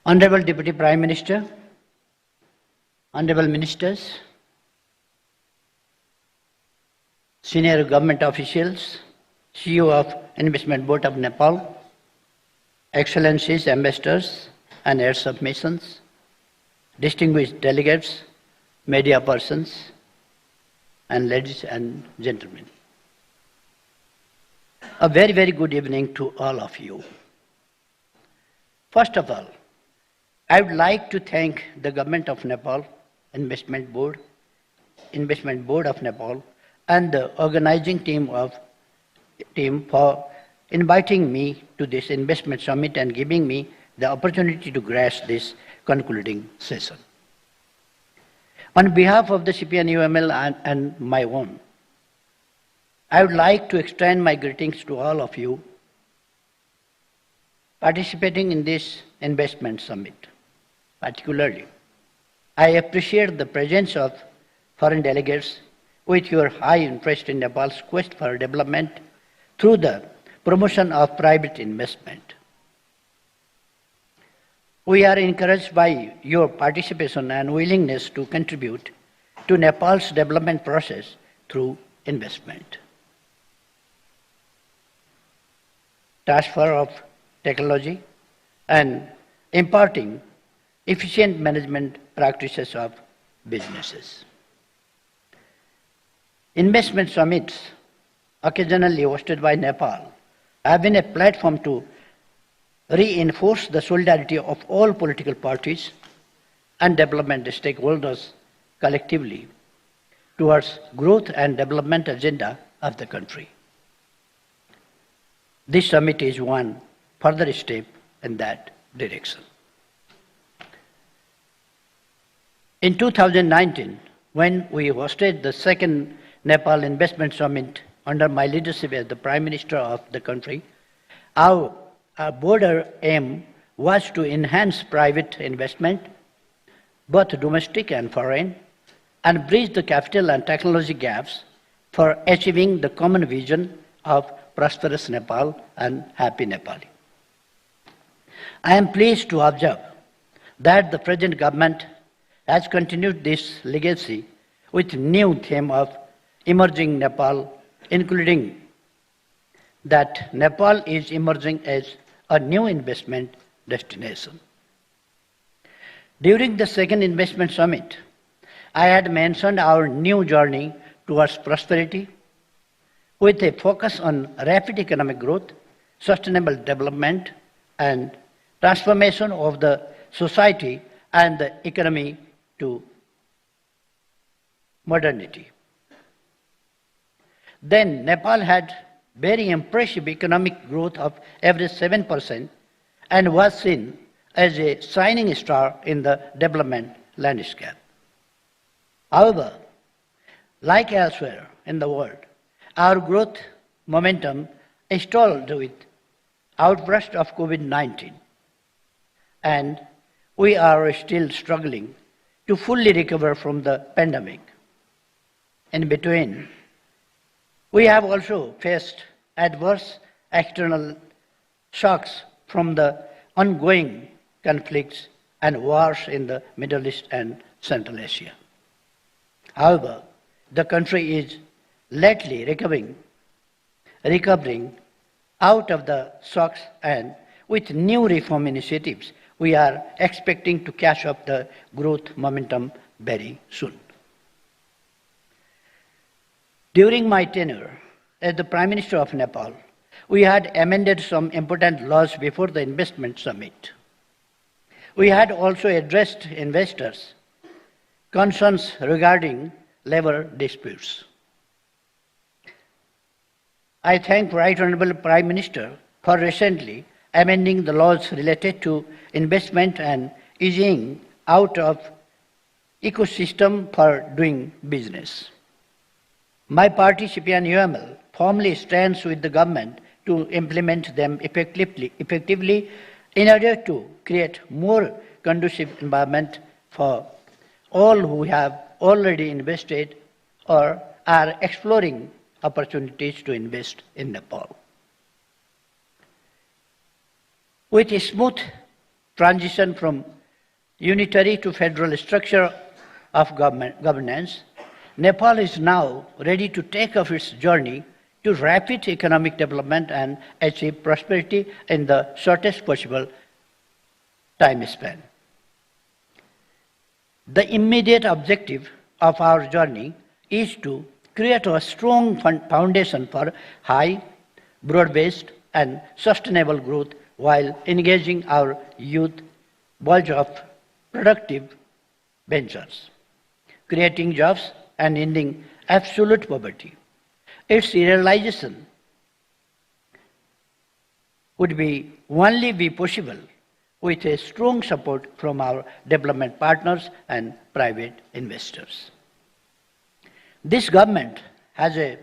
Honorable Deputy Prime Minister, Honorable Ministers, Senior Government Officials, CEO of Investment Board of Nepal, Excellencies, Ambassadors and Heirs of Missions, distinguished delegates, media persons, and ladies and gentlemen. A very, very good evening to all of you. First of all, I would like to thank the Government of Nepal, Investment Board of Nepal, and the organizing team for inviting me to this investment summit and giving me the opportunity to grace this concluding session. On behalf of the CPN-UML and my own, I would like to extend my greetings to all of you participating in this investment summit. Particularly, I appreciate the presence of foreign delegates with your high interest in Nepal's quest for development through the promotion of private investment. We are encouraged by your participation and willingness to contribute to Nepal's development process through investment. Transfer of technology and imparting efficient management practices of businesses. Investment summits, occasionally hosted by Nepal, have been a platform to reinforce the solidarity of all political parties and development stakeholders collectively towards growth and development agenda of the country. This summit is one further step in that direction. In 2019, when we hosted the second Nepal Investment Summit under my leadership as the Prime Minister of the country, our broader aim was to enhance private investment, both domestic and foreign, and bridge the capital and technology gaps for achieving the common vision of prosperous Nepal and happy Nepali. I am pleased to observe that the present government has continued this legacy with new theme of emerging Nepal, including that Nepal is emerging as a new investment destination. During the second investment summit, I had mentioned our new journey towards prosperity with a focus on rapid economic growth, sustainable development, and transformation of the society and the economy to modernity. Then Nepal had very impressive economic growth of average 7% and was seen as a shining star in the development landscape. However, like elsewhere in the world, our growth momentum stalled with outburst of COVID-19, and we are still struggling to fully recover from the pandemic. In between, we have also faced adverse external shocks from the ongoing conflicts and wars in the Middle East and Central Asia. However, the country is lately recovering out of the shocks, and with new reform initiatives, we are expecting to catch up the growth momentum very soon. During my tenure as the Prime Minister of Nepal, we had amended some important laws before the investment summit. We had also addressed investors' concerns regarding labor disputes. I thank Right Honorable Prime Minister for recently amending the laws related to investment and easing out of ecosystem for doing business. My party, CPN-UML, firmly stands with the government to implement them effectively in order to create more conducive environment for all who have already invested or are exploring opportunities to invest in Nepal. With a smooth transition from unitary to federal structure of governance, Nepal is now ready to take off its journey to rapid economic development and achieve prosperity in the shortest possible time span. The immediate objective of our journey is to create a strong foundation for high, broad-based and sustainable growth while engaging our youth bulge of productive ventures, creating jobs and ending absolute poverty. Its realization would only be possible with a strong support from our development partners and private investors. This government has a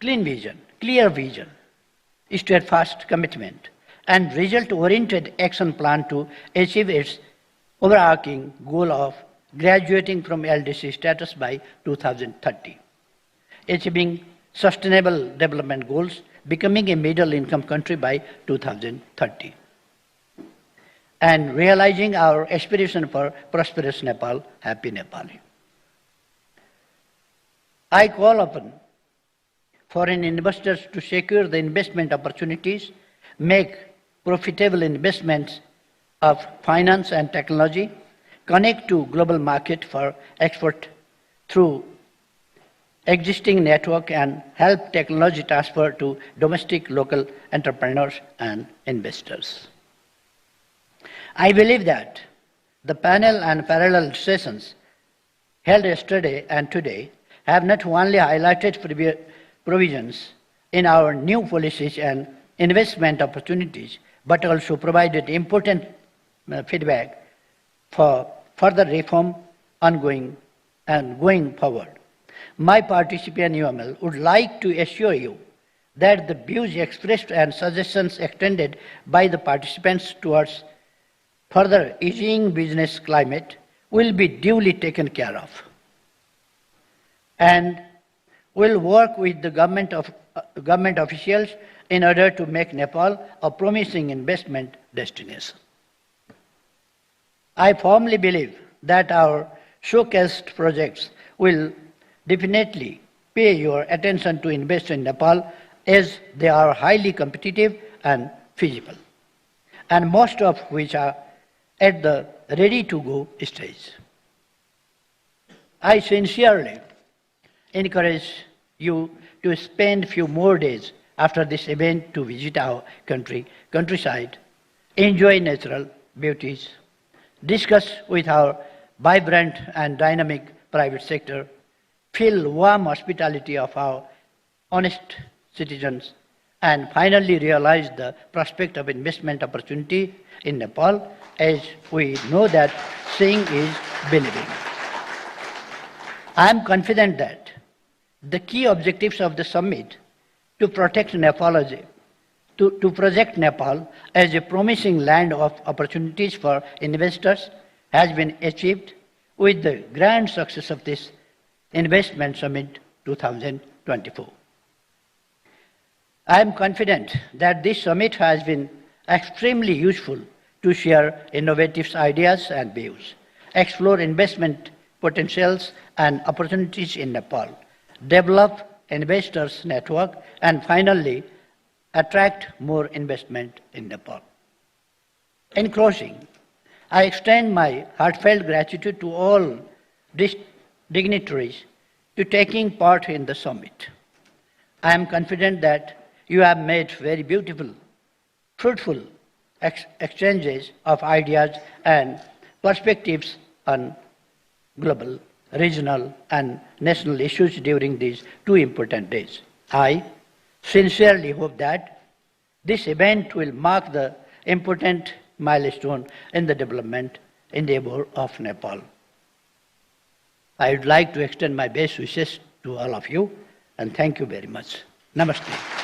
clear vision, steadfast commitment, and result-oriented action plan to achieve its overarching goal of graduating from LDC status by 2030, achieving sustainable development goals, becoming a middle-income country by 2030, and realizing our aspiration for prosperous Nepal, happy Nepali. I call upon foreign investors to secure the investment opportunities, make profitable investments of finance and technology, connect to global market for export through existing network, and help technology transfer to domestic local entrepreneurs and investors. I believe that the panel and parallel sessions held yesterday and today have not only highlighted provisions in our new policies and investment opportunities, but also provided important feedback for further reform ongoing and going forward. My participant UML would like to assure you that the views expressed and suggestions extended by the participants towards further easing business climate will be duly taken care of, and will work with the government officials in order to make Nepal a promising investment destination. I firmly believe that our showcased projects will definitely pay your attention to invest in Nepal, as they are highly competitive and feasible, and most of which are at the ready-to-go stage. I sincerely encourage you to spend few more days after this event to visit our countryside, enjoy natural beauties, discuss with our vibrant and dynamic private sector, feel warm hospitality of our honest citizens, and finally realize the prospect of investment opportunity in Nepal, as we know that seeing is believing. I am confident that the key objectives of the summit to project Nepal as a promising land of opportunities for investors has been achieved with the grand success of this Investment Summit 2024. I am confident that this summit has been extremely useful to share innovative ideas and views, explore investment potentials and opportunities in Nepal, develop investors' network, and finally, attract more investment in Nepal. In closing, I extend my heartfelt gratitude to all dignitaries to taking part in the summit. I am confident that you have made very beautiful, fruitful exchanges of ideas and perspectives on global, regional, and national issues during these two important days. I sincerely hope that this event will mark the important milestone in the development endeavor of Nepal. I would like to extend my best wishes to all of you, and thank you very much. Namaste.